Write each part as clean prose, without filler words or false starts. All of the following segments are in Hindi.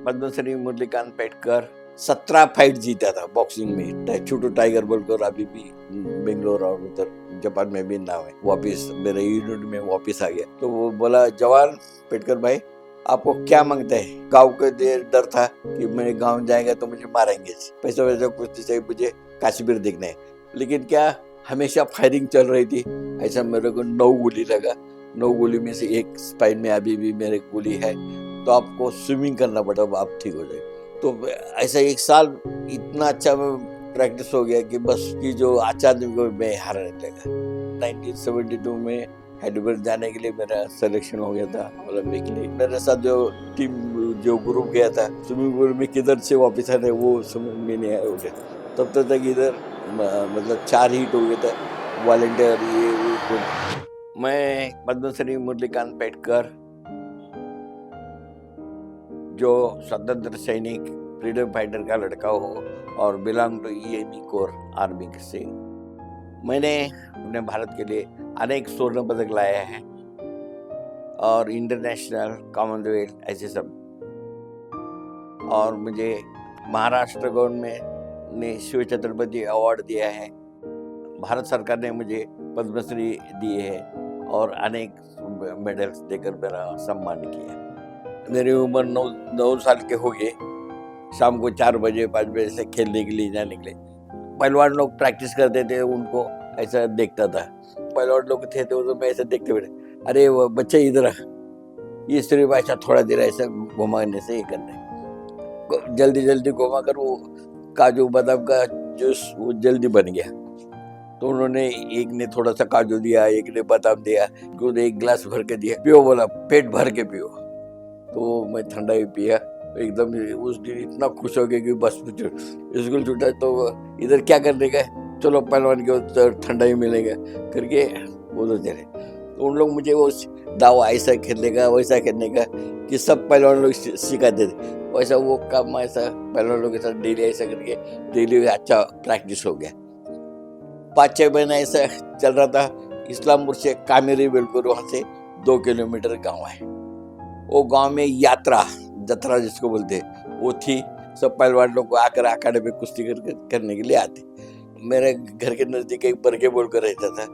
पद्मश्री मुरलीकांत पेटकर 17 फाइट जीता था बॉक्सिंग में। छोटू टाइगर बोलकर अभी भी बेंगलोर और उधर जापान में भी नाम है। वापिस मेरे यूनिट में वापिस आ गया तो वो बोला, जवान पेटकर भाई आपको क्या मांगता है? गांव के डर था कि मेरे गांव जाएगा तो मुझे मारेंगे, पैसा वैसा कुछ नहीं चाहिए, मुझे कश्मीर देखना है। लेकिन क्या हमेशा फायरिंग चल रही थी। ऐसा मेरे को 9 गोली लगा। 9 गोली में से एक स्पाइन में अभी भी मेरे गोली है, तो आपको स्विमिंग करना पड़ा, आप ठीक हो जाए। तो ऐसा 1 साल इतना अच्छा प्रैक्टिस हो गया कि बस की जो अचानक में हारने लगा। 1972 में हैदराबाद जाने के लिए मेरा सिलेक्शन हो गया था ओलंपिक के लिए। मेरे साथ जो टीम जो ग्रुप गया था स्विमिंग पूल में किधर से वापस आने वो समझ में नहीं आया मुझे। तब तक इधर मतलब 4 हिट हो गया था वॉलंटियर ये वो। मैं पद्मश्री मुरलीकांत पेटकर जो स्वतंत्र सैनिक फ्रीडम फाइटर का लड़का हो और belong to EME corps army से, मैंने अपने भारत के लिए अनेक स्वर्ण पदक लाया है और इंटरनेशनल कॉमनवेल्थ ऐसे सब। और मुझे महाराष्ट्र गवर्नमेंट ने शिव छत्रपति अवार्ड दिया है। भारत सरकार ने मुझे पद्मश्री दी है और अनेक मेडल्स देकर मेरा सम्मान किया। मेरी उम्र 9 साल के हो गए। शाम को 4 बजे 5 बजे से खेलने के लिए जाने के लिए पहलवान लोग प्रैक्टिस करते थे, उनको ऐसा देखता था। पहलवान लोग थे तो मैं ऐसा देखते बैठे, अरे वो बच्चे इधर आ, ये सिर्फ ऐसा थोड़ा देर ऐसा घुमाने से ये करना, जल्दी जल्दी घुमा कर वो काजू बादाम का जूस वो जल्दी बन गया। तो उन्होंने एक ने थोड़ा सा काजू दिया, एक ने बादाम दिया, खुद 1 गिलास भर के दिया, पियो, बोला पेट भर के पियो। तो मैं ठंडा ही पिया। एकदम उस दिन इतना खुश हो गया कि बस स्कूल छूटा तो इधर क्या करने का, चलो पहलवान के तो ठंडा ही मिलेगा करके वो तो चले। तो उन लोग मुझे वो दावा ऐसा खेलने का वैसा खेलने का कि सब पहलवान लोग सिखाते थे, वैसा वो काम ऐसा पहलवान लोग के साथ डेली ऐसा करके डेली अच्छा प्रैक्टिस हो गया। 5-6 महीना ऐसा चल रहा था। इस्लामपुर से कामेरी बिल्कुल वहाँ से 2 किलोमीटर गाँव है। वो गांव में यात्रा जत्रा जिसको बोलते वो थी। सब पहलवान लोग आकर अखाड़े में कुश्ती करने के लिए आते। मेरे घर के नजदीक एक बरके बोलकर रहता था।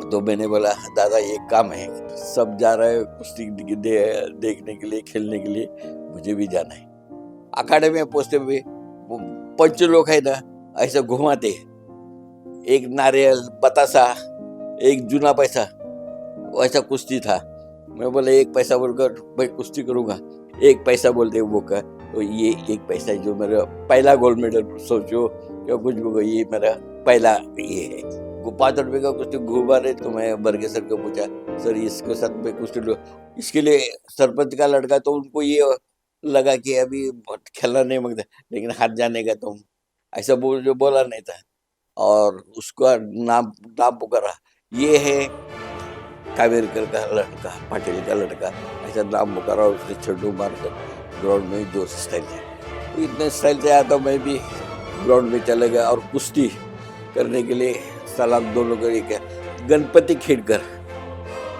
तो मैंने बोला, दादा एक काम है, सब जा रहे हैं कुश्ती देखने के लिए, खेलने के लिए, मुझे भी जाना है। अखाड़े में पहुंचते हुए 5 लोग है ना ऐसा घुमाते, एक नारियल बतासा, एक जूना पैसा, वैसा कुश्ती था। मैं बोला 1 पैसा बोलकर भाई कुश्ती करूंगा। 1 पैसा बोलते वो का, तो ये 1 पैसा जो मेरा पहला गोल्ड मेडल, सोचो क्या कुछ भी, ये मेरा पहला ये है। 5 रुपए का कुश्ती घुमा रहे। तो मैं बरगे सर को पूछा, सर इसके साथ में कुश्ती लो। इसके लिए सरपंच का लड़का, तो उनको ये लगा कि अभी खेलना नहीं मांगता, लेकिन हार जाने का तुम ऐसा बोला नहीं था। और उसका नाम पुकारा, ये है कावेरकर का लड़का, पाटिल का लड़का, ऐसा नाम पुकारा। उसने छड्डू मारकर ग्राउंड में जोर से स्टाइल है। इतने स्टाइल से आया तो मैं भी ग्राउंड में चला गया और कुश्ती करने के लिए सलाम दोनों को एक गणपति खेड़कर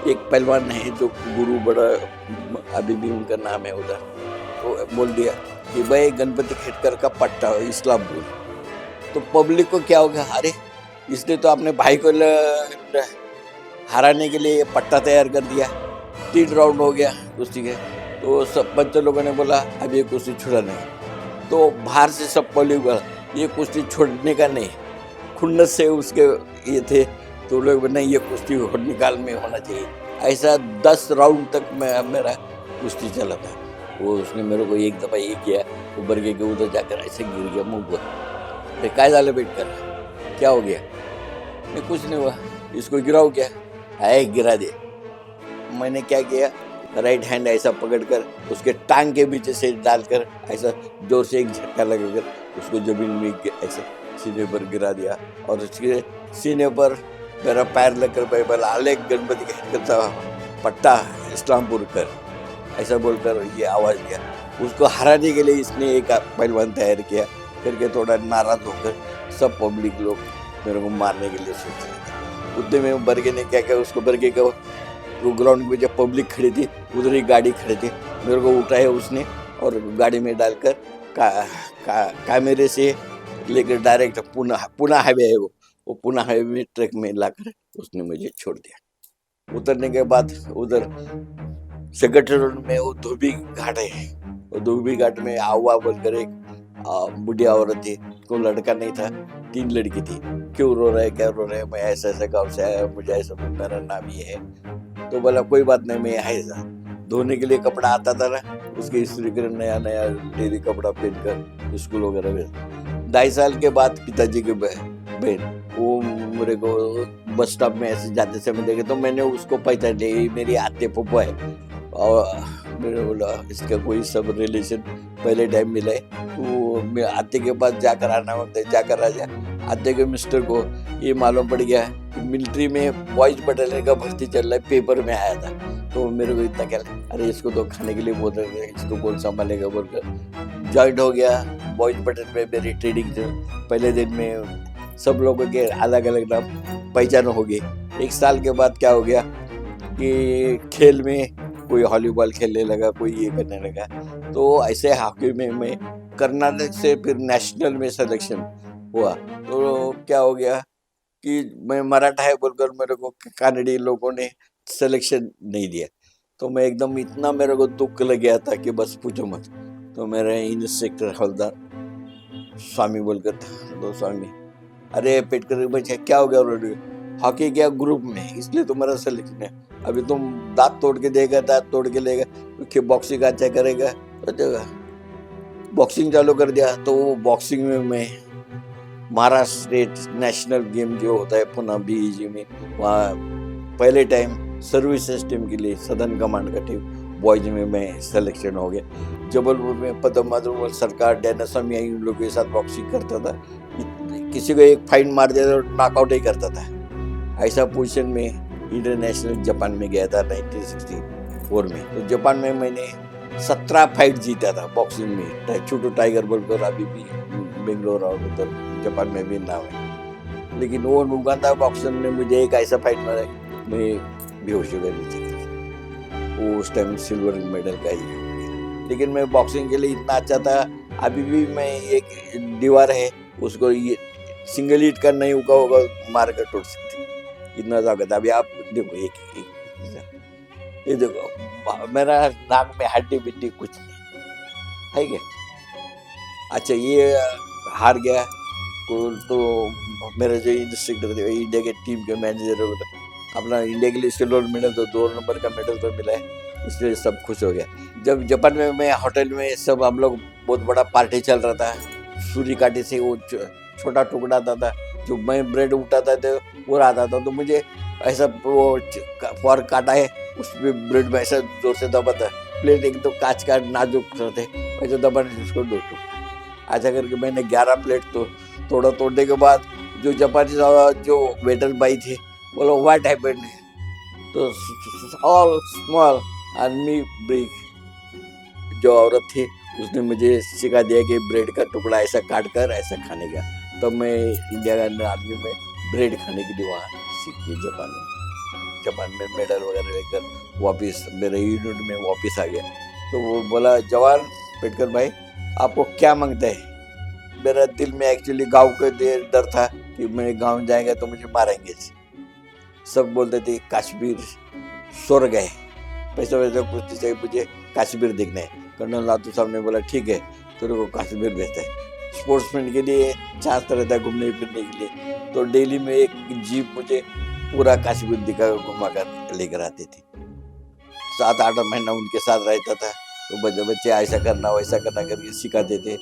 एक पहलवान है जो गुरु बड़ा, अभी भी उनका नाम है उधर, तो बोल दिया कि भाई गणपति खेड़कर का पट्टा इस्लामपुर। तो पब्लिक को क्या होगा, अरे इसने तो अपने भाई को हराने के लिए पट्टा तैयार कर दिया। 3 राउंड हो गया कुश्ती के। तो सब बच्चे लोगों ने बोला अब ये कुश्ती छुड़ाने का। तो बाहर से सब पब्लिक बोला ये कुश्ती छोड़ने का नहीं, खुन्नस से उसके ये थे। तो लोग नहीं, ये कुश्ती निकाल में होना चाहिए। ऐसा 10 राउंड तक मेरा कुश्ती चला था। वो उसने मेरे को एक दफ़ा ये किया, ऊपर के उधर जाकर ऐसे गिर गया मुँह पर। काय झालं बैठकर, क्या हो गया? नहीं कुछ नहीं हुआ, इसको गिराओ क्या है, गिरा दे। मैंने क्या किया, राइट हैंड ऐसा पकड़कर उसके टांग के पीछे से डालकर ऐसा जोर से एक झटका लगाकर उसको जमीन में ऐसे सीने पर गिरा दिया। और उसके सीने पर मेरा पैर लगकर भाई बोला, आले गणपति का पट्टा इस्लामपुर कर, ऐसा बोलकर ये आवाज़ दिया। उसको हराने के लिए इसने एक पहलवान तैयार किया करके थोड़ा नाराज होकर सब पब्लिक लोग मेरे को मारने के लिए सोच रहे थे। उतने में बरगे ने क्या किया, उसको बरगे का वो ग्राउंड में जब पब्लिक खड़ी थी उधर ही गाड़ी खड़ी थी, मेरे को उठाया उसने और गाड़ी में डालकर कैमरे से लेकर डायरेक्ट पुणे हाईवे है वो पुणे हाईवे में ट्रक में लाकर उसने मुझे छोड़ दिया। उतरने के बाद उधर सेक्रेटरी रोड में वो धोबी घाट है, वो धोबी घाट में आवा बोलकर एक बुढ़िया औरत थी, को लड़का नहीं था, 3 लड़की थी। क्यों रो रहे, क्या रो रहे, मैं ऐसा ऐसा गाँव से आया, मुझे ऐसा, मेरा नाम ये है। तो बोला कोई बात नहीं, मैं ऐसा धोने के लिए कपड़ा आता था ना, उसके स्त्री कर नया नया डेली कपड़ा पहनकर स्कूल वगैरह में। 2.5 साल के बाद पिताजी की बहन वो मेरे को बस स्टॉप में ऐसे जाते समय देखे, तो मैंने उसको पहचान लिया, मेरी आते फूफो है। और मैंने बोला इसका कोई सब रिलेशन पहले टाइम मिला है, तो मैं आते के पास जाकर आना होता है, जाकर आ जा। आते के मिस्टर को ये मालूम पड़ गया कि मिलिट्री में बॉयज बटालियन का भर्ती चल रहा है, पेपर में आया था। तो मेरे को इतना क्या, अरे इसको तो खाने के लिए बोल रहे हैं, इसको कौन संभालेगा बोलकर ज्वाइंट हो गया बॉयज बटालियन में। मेरी ट्रेनिंग पहले दिन में सब लोगों के अलग अलग नाम पहचान हो गई। 1 साल के बाद क्या हो गया कि खेल में कोई वॉलीबॉल खेलने लगा, कोई ये करने लगा। तो ऐसे हॉकी में मैं कर्नाटक से फिर नेशनल में सिलेक्शन हुआ। तो क्या हो गया कि मैं मराठा है बोलकर मेरे को कानड़ी लोगों ने सिलेक्शन नहीं दिया। तो मैं एकदम इतना मेरे को दुख लग गया था कि बस पूछो मत। तो मेरे इंस्पेक्टर हवलदार स्वामी बोलकर था, दो स्वामी, अरे पेटकर बच्चा क्या हो गया, हॉकी क्या ग्रुप में, इसलिए तुम्हारा सिलेक्शन है। अभी तुम दांत तोड़ के देगा, दांत तोड़ के लेगा, बॉक्सिंग अच्छा करेगा तो बॉक्सिंग चालू कर दिया। तो वो बॉक्सिंग में मैं महाराष्ट्र स्टेट नेशनल गेम जो होता है पुणे बीईजी में, वहाँ पहले टाइम सर्विसेज टीम के लिए सदर्न कमांड का टीम बॉयज में मैं सिलेक्शन हो गया। जबलपुर में पदम माधव सरकार, डैनास्वामी उन लोगों के साथ बॉक्सिंग करता था। किसी को एक फाइन मार दिया तो नॉकआउट ही करता था। ऐसा पोजीशन में इंटरनेशनल जापान में गया था 1964 में। तो जापान में मैंने 17 फाइट जीता था बॉक्सिंग में। छोटू टाइगर बोलकर अभी भी बेंगलोर और उधर जापान में भी नाम है। लेकिन वो उगांडा बॉक्सर ने मुझे एक ऐसा फाइट मारा, मैं बेहोश हो गया नीचे। वो उस टाइम सिल्वर मेडल का ही है। लेकिन मैं बॉक्सिंग के लिए इतना अच्छा था, अभी भी मैं एक दीवार है उसको ये सिंगल हिट का नहीं होगा मार कर तोड़ सकती, इतना ताकत। अभी आप देखो एक ये देखो, मेरा नाक में हड्डी बिड्डी कुछ नहीं है क्या। अच्छा ये हार गया तो मेरा जो इंस्ट्रक्टर थे, इंडिया के टीम के मैनेजर, अपना इंडिया के लिए सिल्वर मेडल तो 2 नंबर का मेडल तो मिला है, इसलिए सब खुश हो गया। जब जापान में मैं होटल में सब हम लोग बहुत बड़ा पार्टी चल रहा था, सूरी काटे से वो छोटा टुकड़ा आता था, जो मैं ब्रेड उठाता था वो आता था, तो मुझे ऐसा वो फॉर्क काटा है, उसमें ब्रेड में ऐसा जोर से दबाता, प्लेट एक तो कांच का नाजुक थे, वैसे दबाने उसको 2 टुकड़ा। ऐसा करके मैंने 11 प्लेट तो तोड़ने के बाद जो जापानी जो वेटर बाई थे बोलो व्हाट हैपेंड, तो all small and me big. जो औरत थी उसने मुझे सिखा दिया कि ब्रेड का टुकड़ा ऐसा काट कर ऐसा खाने का। तब मैं इंडिया आर्मी में ब्रेड खाने के लिए वहाँ सीखी जापान में मेडल वगैरह लेकर वापस मेरे यूनिट में वापस आ गया। तो वो बोला जवान पेटकर भाई आपको क्या मांगता है। मेरा दिल में एक्चुअली गांव का डर था कि मैं गांव जाएगा तो मुझे मारेंगे। सब बोलते थे कश्मीर स्वर्ग है, पैसा वैसा कुछ चाहिए, मुझे कश्मीर देखना है। कर्नल लातू साहब ने बोला ठीक है तेरे को कश्मीर भेजता है। स्पोर्ट्समैन के लिए चांस रहता है घूमने फिरने के लिए, तो डेली में एक जीप मुझे पूरा कश्मीर दिखा घुमा कर लेकर आती थी। 7-8 महीना उनके साथ रहता था, तो बच्चे ऐसा करना वैसा करना करके सिखाते थे,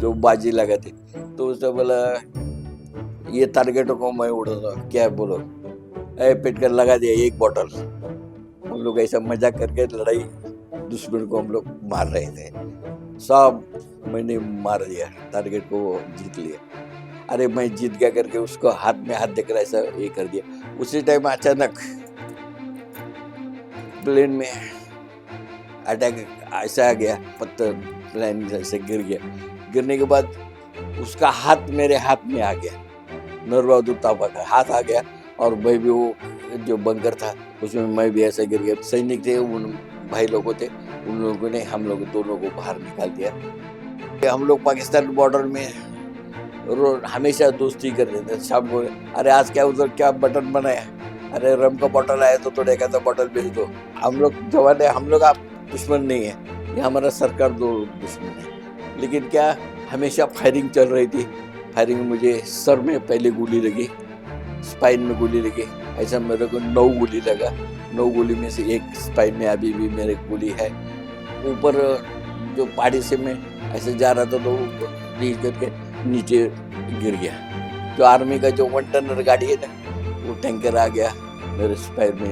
जो बाजी लगाते। तो उसने बोला ये टारगेट को मैं उड़ा, क्या बोलो पेट कर लगा दिया 1 बॉटल। हम लोग ऐसा मजाक करके लड़ाई दुश्मन को हम लोग मार रहे थे, सब मैंने मार दिया, टारगेट को जीत लिया। अरे मैं जीत गया करके उसको हाथ में हाथ देकर ऐसा ये कर दिया। उसी टाइम अचानक प्लेन में अटैक ऐसा आ गया, पत्थर प्लेन जैसे गिर गया। गिरने के बाद उसका हाथ मेरे हाथ में आ गया, नरवादुर ताबा का हाथ आ गया, और मैं भी वो जो बंकर था उसमें मैं भी ऐसा गिर गया। सैनिक थे, उन भाई लोगों थे, उन लोगों ने हम लोग दोनों को बाहर निकाल दिया। हम लोग पाकिस्तान बॉर्डर में हमेशा दोस्ती कर रहे थे। शाम को, अरे आज क्या उधर क्या बटन बनाया, अरे रम का बॉटल आया तो थोड़े का बॉटल भेज दो। हम लोग जवान है, हम लोग आप दुश्मन नहीं है, ये हमारा सरकार दो दुश्मन है। लेकिन क्या, हमेशा फायरिंग चल रही थी। फायरिंग में मुझे सर में पहले गोली लगी, स्पाइन में गोली लगी, ऐसा मेरे को 9 गोली लगा। 9 गोली में से एक स्पाइन में अभी भी मेरे गोली है। ऊपर जो पहाड़ी से मैं ऐसे जा रहा था तो नीचे करके नीचे गिर गया। जो आर्मी का जो 1 टनर गाड़ी है ना, वो टैंकर आ गया, मेरे स्पाइन में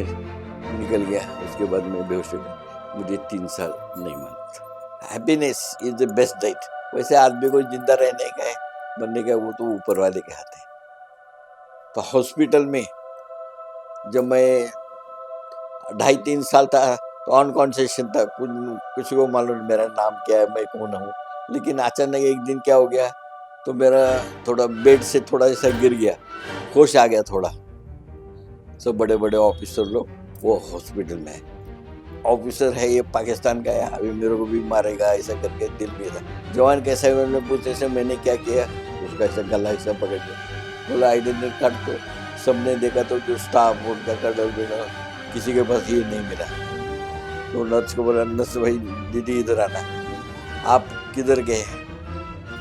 निकल गया। उसके बाद मैं बेहोश हो गया। मुझे 3 साल नहीं मालूम था। Happiness is the best diet. वैसे आदमी को जिंदा रहने का है, बनने का, वो तो ऊपर वाले के हाथ है। तो हॉस्पिटल में जब मैं 2.5-3 साल था तो अनकॉन्शियस था, किसी को मालूम नहीं मेरा नाम क्या है, मैं कौन हूँ। लेकिन अचानक एक दिन क्या हो गया, तो मेरा थोड़ा बेड से थोड़ा ऐसा गिर गया, होश आ गया थोड़ा। सब बड़े बड़े ऑफिसर लोग वो हॉस्पिटल में है। ऑफिसर है ये पाकिस्तान का है, अभी मेरे को भी मारेगा ऐसा करके दिल में था। जवान कैसा है, मैंने पूछे से मैंने क्या किया, उसका ऐसा गला ऐसा पकड़ लिया, बोला आइडेंटिटी कार्ड। तो सबने देखा तो जो स्टाफ उनका कर्नल मिला, किसी के पास ये नहीं मिला। तो नर्स को बोला, नर्स भाई दीदी इधर आना, आप किधर गए?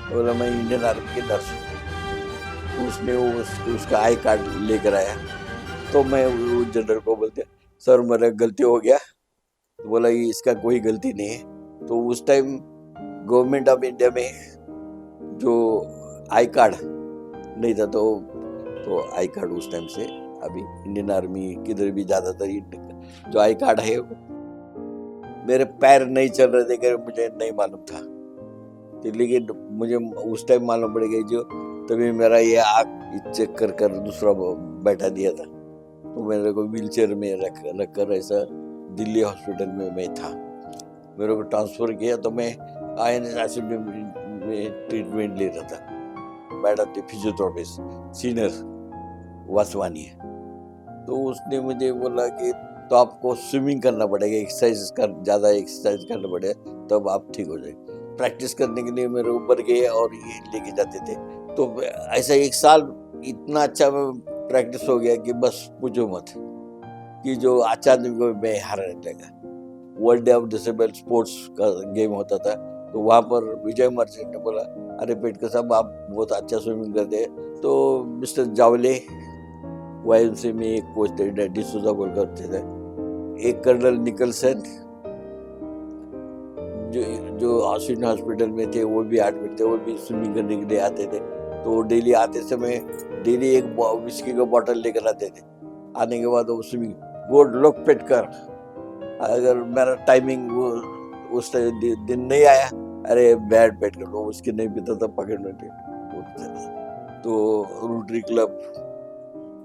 बोला मैं इंडियन आर्मी की नर्स हूँ। उसने उसका आई कार्ड लेकर आया। तो मैं वो जनरल को बोलते, सर मेरा गलती हो गया। तो बोला ये इसका कोई गलती नहीं है। तो उस टाइम गवर्नमेंट ऑफ इंडिया में जो आई कार्ड नहीं था, तो आई कार्ड उस टाइम से अभी इंडियन आर्मी किधर भी ज्यादातर जो आई कार्ड है, मेरे पैर नहीं चल रहे थे कि मुझे नहीं मालूम था। तो लेकिन मुझे उस टाइम मालूम पड़ गया, जो तभी मेरा ये आँख चेक कर दूसरा बैठा दिया था। तो मेरे को व्हीलचेयर में रख कर ऐसा दिल्ली हॉस्पिटल में मैं था। मेरे को ट्रांसफर किया तो मैं INS में ट्रीटमेंट ले रहा था। मैडम थी फिजियोथेरेपिस्ट सीनियर वासवानी है। तो उसने मुझे बोला कि तो आपको स्विमिंग करना पड़ेगा, ज़्यादा एक्सरसाइज करना पड़ेगा, तब आप ठीक हो जाएंगे। प्रैक्टिस करने के लिए मेरे ऊपर गए और ये लेके जाते थे। तो ऐसा 1 साल इतना अच्छा प्रैक्टिस हो गया कि बस पूछो मत, कि जो अचानक मैं हारने लगा। World day of disable sports का गेम होता था, तो वहाँ पर विजय मर्चेंट ने बोला, अरे पेटकर साहब आप बहुत अच्छा स्विमिंग करते हैं। तो मिस्टर जावले YMCA में एक कोच थे, डैडी सुजा बोलकर थे, एक कर्नल निकलसन जो अश्विन हॉस्पिटल में थे, वो भी एडमिट थे, वो भी स्विमिंग करने के लिए आते थे। तो डेली आते समय डेली एक विस्की का बॉटल लेकर आते थे। आने के बाद वो स्विमिंग गोड लोग पेट कर, अगर मेरा टाइमिंग वो उस दिन नहीं आया, अरे बैड पेट कर, उसके नहीं पीता था पकड़ने के। तो रोटरी क्लब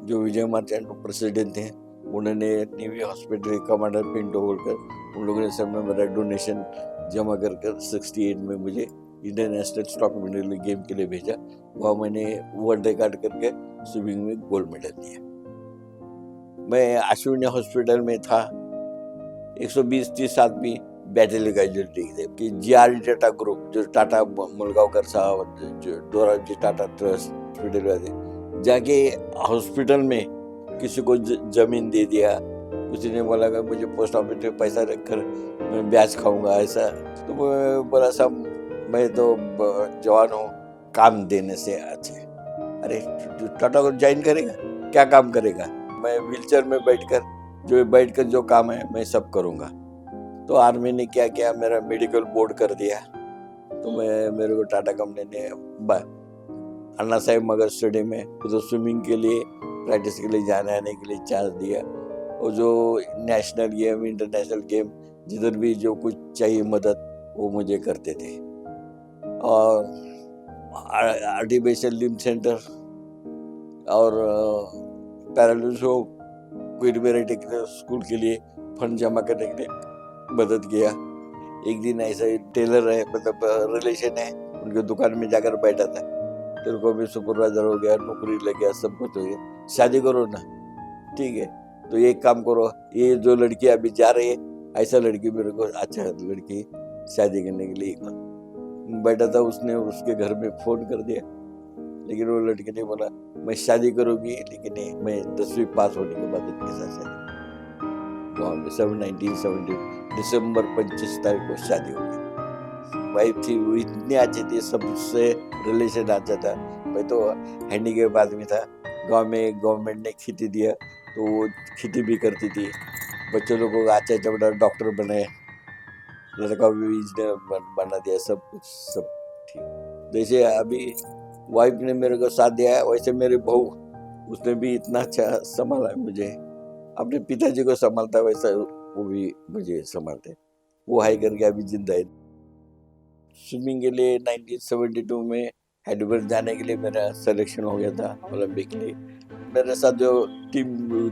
जो विजय मर्चेंट प्रेसिडेंट थे, उन्होंने नेवी हॉस्पिटल कमांडर पिंटो बोलकर उन लोगों ने सब में मेरा डोनेशन जमा कर 68 में मुझे Indian national stock medal game के लिए भेजा। वहाँ मैंने वर्ल्ड रिकॉर्ड करके स्विमिंग में गोल्ड मेडल लिया। मैं अश्विनी हॉस्पिटल में था, 120-30 आदमी बैटल कैजुअल्टी थे कि GRD टाटा ग्रुप, जो टाटा मुलगांवकर साहब, जो डोराबजी टाटा ट्रस्ट हॉस्पिटल वाले, जाके हॉस्पिटल में किसी को जमीन दे दिया। किसी ने बोला कि मुझे पोस्ट ऑफिस में पैसा रखकर मैं ब्याज खाऊंगा ऐसा। तो मैं बोला साहब मैं तो जवान हूँ, काम देने से अच्छे। अरे टाटा को ज्वाइन करेगा, क्या काम करेगा? मैं व्हीलचेयर में बैठकर जो काम है मैं सब करूँगा। तो आर्मी ने क्या किया, मेरा मेडिकल बोर्ड कर दिया। तो मेरे को टाटा कंपनी ने अन्ना साहेब मगर स्टेडियम में तो स्विमिंग के लिए प्रैक्टिस के लिए जाने आने के लिए चांस दिया। और जो नेशनल गेम, इंटरनेशनल गेम, जिधर भी जो कुछ चाहिए मदद, वो मुझे करते थे। और आर्टिफिशियल लिम्ब सेंटर और पैरालिम्पिक स्कूल के लिए फंड जमा करने के लिए मदद किया। एक दिन ऐसा टेलर है, मतलब रिलेशन है, उनके दुकान में जाकर बैठा था। तेरे को भी सुपरवाइजर हो गया, नौकरी लग गया, सब कुछ हो गया, शादी करो ना, ठीक है। तो एक काम करो, ये जो लड़की अभी जा रही है ऐसा लड़की मेरे को अच्छा लड़की शादी करने के लिए बैठा था। उसने उसके घर में फोन कर दिया, लेकिन वो लड़के ने बोला मैं शादी करूंगी, लेकिन मैं 10वीं पास होने के बाद इनके साथ शादी। गाँव में 1970 दिसंबर 25 तारीख को शादी हो गई। वाइफ थी वो इतनी अच्छी थी, सबसे रिलेशन अच्छा था। मैं तो हैंडीकैप आदमी था। गांव में गवर्नमेंट ने खेती दिया तो वो खेती भी करती थी। बच्चों लोगों को अच्छा अच्छा बड़ा डॉक्टर बनाया, लड़का भी इंजीनियर बना दिया, सब कुछ सब ठीक। जैसे अभी वाइफ ने मेरे को साथ दिया है, वैसे मेरी बहू उसने भी इतना अच्छा संभाला मुझे। अपने पिताजी को संभालता वैसा वो भी मुझे संभालते। वो हाई करके अभी जिंदा है। स्विमिंग के लिए 1972 में हैदराबाद जाने के लिए मेरा सिलेक्शन हो गया था ओलंपिक के लिए। मेरे साथ जो टीम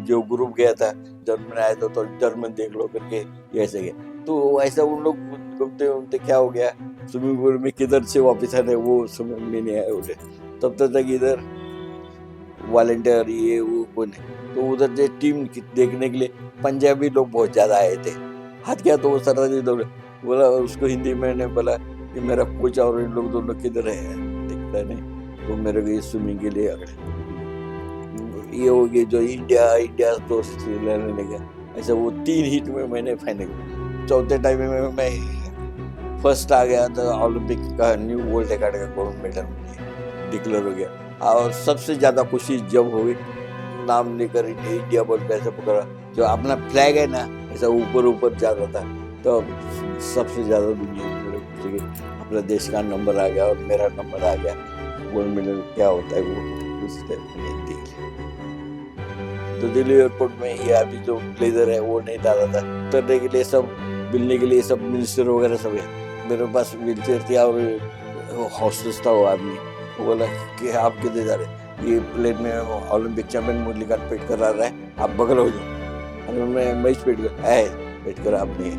जो ग्रुप गया था, जर्मन आया था तो जर्मन देख लो करके ऐसे गए। तो ऐसा उन लोग घूमते घूमते क्या हो गया, स्विमिंग पूल में किधर से वापस आने वो समझ में नहीं आया मुझे। तब तक इधर वॉलेंटियर ये वो कौन है, तो उधर से टीम देखने के लिए पंजाबी लोग बहुत ज्यादा आए थे। हाथ किया तो वो सरदार लोग बोला, उसको हिंदी में ने बोला कि मेरा कोच और इन लोग दोनों किधर है, दिखता नहीं। तो मेरे को स्विमिंग के लिए अगले ये हो गई जो इंडिया इंडिया तो लेने गया। ऐसे वो 3 हिट में मैंने फाइनल, चौथे टाइम में मैं फर्स्ट आ गया था। ओलंपिक का न्यू वर्ल्ड रिकॉर्ड का गोल्ड मेडल मुझे डिक्लेयर हो गया। और सबसे ज्यादा खुशी जब हुई, नाम लेकर इंडिया बोल के ऐसे पकड़ा, जो अपना फ्लैग है ना ऐसा ऊपर ऊपर जा रहा था, तो सबसे ज्यादा दुनिया में खुशी की अपने देश का नंबर आ गया और मेरा नंबर आ गया। गोल्ड मेडल क्या होता है वो उस टाइम में देख लिया। तो दिल्ली एयरपोर्ट में ये अभी जो ब्लेजर है वो नहीं डाला था, उतरने के लिए सब मिलने के लिए सब मिनिस्टर वगैरह सब है। मेरे पास व्हील चेयर थी और हॉस्टेस था वो आदमी। वो बोला कि आप किधर जा रहे, ये प्लेन में ओलंपिक चैंपियन मुरलीकांत पेटकर आ रहा है, आप बगल हो जाओ। अरे मैं महेश पेटकर है, पेटकर आप नहीं है।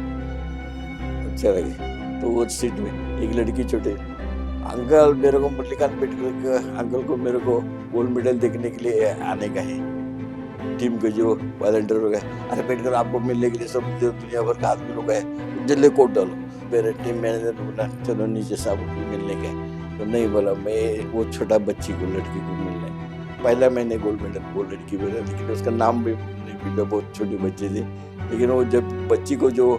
अच्छा लगे तो वो सीट में एक लड़की छोटे अंकल, मेरे को मुरलीकांत पेटकर अंकल को मेरे को गोल्ड मेडल देखने के लिए आने का है। टीम के जो वॉलंटियर हो गए, अरे पेटकर आपको मिलने के लिए सब दुनिया भर का आदमी लोग है, जल्दी कोट डालो। मेरे टीम मैनेजर ने बोला चलो नीचे साहब को मिलने गए, तो नहीं बोला मैं वो छोटा बच्ची को लड़की को मिलने। पहला मैंने गोल्ड मेडल वो लड़की मिला, लेकिन उसका नाम भी नहीं मिला, बहुत छोटी बच्ची थी। लेकिन वो जब बच्ची को जो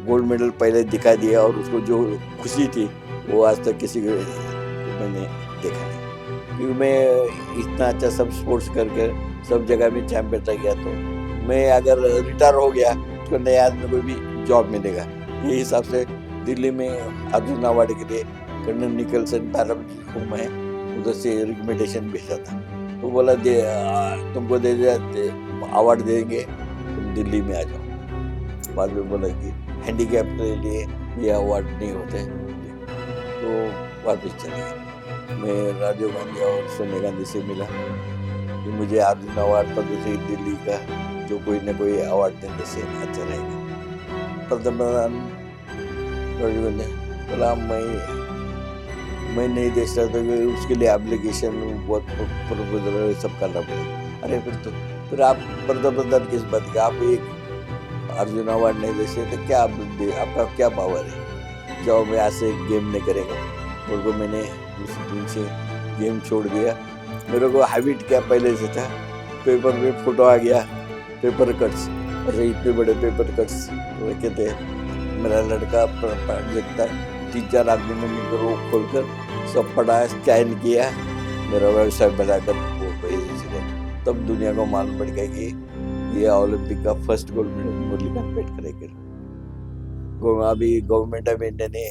गोल्ड मेडल पहले दिखा दिया और उसको जो खुशी थी वो आज तक किसी को मैंने देखा नहीं। क्योंकि मैं इतना अच्छा सब स्पोर्ट्स करके सब जगह में चैंपियन रह गया, तो मैं अगर रिटायर हो गया तो नए आदमी को भी जॉब मिलेगा। ये हिसाब से दिल्ली में अर्जुन अवार्ड के लिए कर्नल निकलसन पैरामिलिट्री होम है, उधर से रिकमेंडेशन भेजा था। तो बोला तुमको दे अवार्ड देंगे, तुम दिल्ली में आ जाओ। बाद में बोला कि हैंडीकैप के लिए ये अवार्ड नहीं होते, तो वापस चले गए। मैं राजीव गांधी और सोनिया गांधी से मिला कि मुझे अर्जुन अवार्ड पद्मश्री दिल्ली का जो कोई ना कोई अवार्ड देने से अच्छा रहेगा। प्रधानमंत्री राजीव गांधी बोला मैं नहीं दे सकता, उसके लिए एप्लीकेशन बहुत प्रपोजल सब करना पड़ेगा। अरे फिर आप प्रधानमंत्री किस बात का, आप एक अर्जुन अवार्ड नहीं दे सकते, क्या आपका क्या पावर है, जाओ मैं आज से गेम नहीं करेगा। उनको मैंने उस दिन से गेम छोड़ दिया। मेरे को हैबिट क्या पहले से था, पेपर में फोटो आ गया, पेपर कट्स, अरे इतने बड़े पेपर कट्स रखे थे। मेरा लड़का देखता 3-4 आदमी ने मिलकर वो खोलकर सब पढ़ा, स्कैन किया, मेरा व्यवसाय बनाकर वो भेज। तब दुनिया को मालूम पड़ गया कि ये ओलंपिक का first gold medal Murlikant Petkar. अभी गवर्नमेंट ऑफ इंडिया ने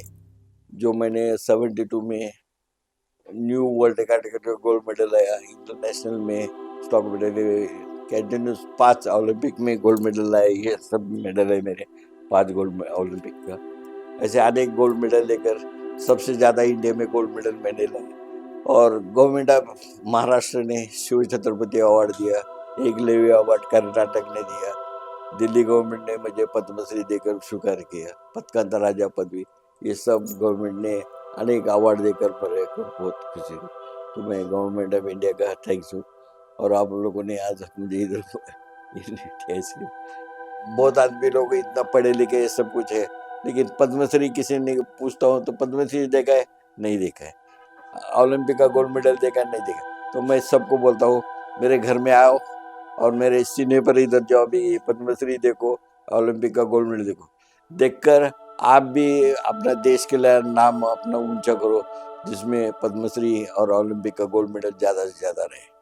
जो मैंने 72 में new world record gold medal आया, इंटरनेशनल में स्टॉक मेडल, कंटिन्यूस 5 ओलंपिक में गोल्ड मेडल आए, ये सब मेडल है मेरे 5 गोल्ड ओलंपिक का। ऐसे अनेक गोल्ड मेडल लेकर सबसे ज्यादा इंडिया में गोल्ड मेडल मैंने लाए। और गवर्नमेंट ऑफ महाराष्ट्र ने शिव छत्रपति अवार्ड दिया, एक लेवी अवार्ड कर्नाटक ने दिया, दिल्ली गवर्नमेंट ने मुझे पद्मश्री देकर स्वीकार किया, पदकांता राजा पदवी, ये सब गवर्नमेंट ने अनेक अवार्ड देकर मेरे को बहुत खुशी हुई। तो मैं गवर्नमेंट ऑफ इंडिया का थैंक्स हूँ। और आप लोगों ने आज मुझे इधर बहुत आदमी लोग इतना पढ़े लिखे ये सब कुछ है, लेकिन पद्मश्री किसी ने पूछता हूँ तो पद्मश्री देखा है, नहीं देखा है। ओलंपिक का गोल्ड मेडल देखा है, नहीं देखा। तो मैं सबको बोलता हूँ मेरे घर में आओ और मेरे सीने पर इधर जाओ, भी ये पद्मश्री देखो, ओलंपिक का गोल्ड मेडल देखो। देखकर आप भी अपना देश के लिए नाम अपना ऊंचा करो, जिसमें पद्मश्री और ओलंपिक का गोल्ड मेडल ज्यादा से ज्यादा रहे।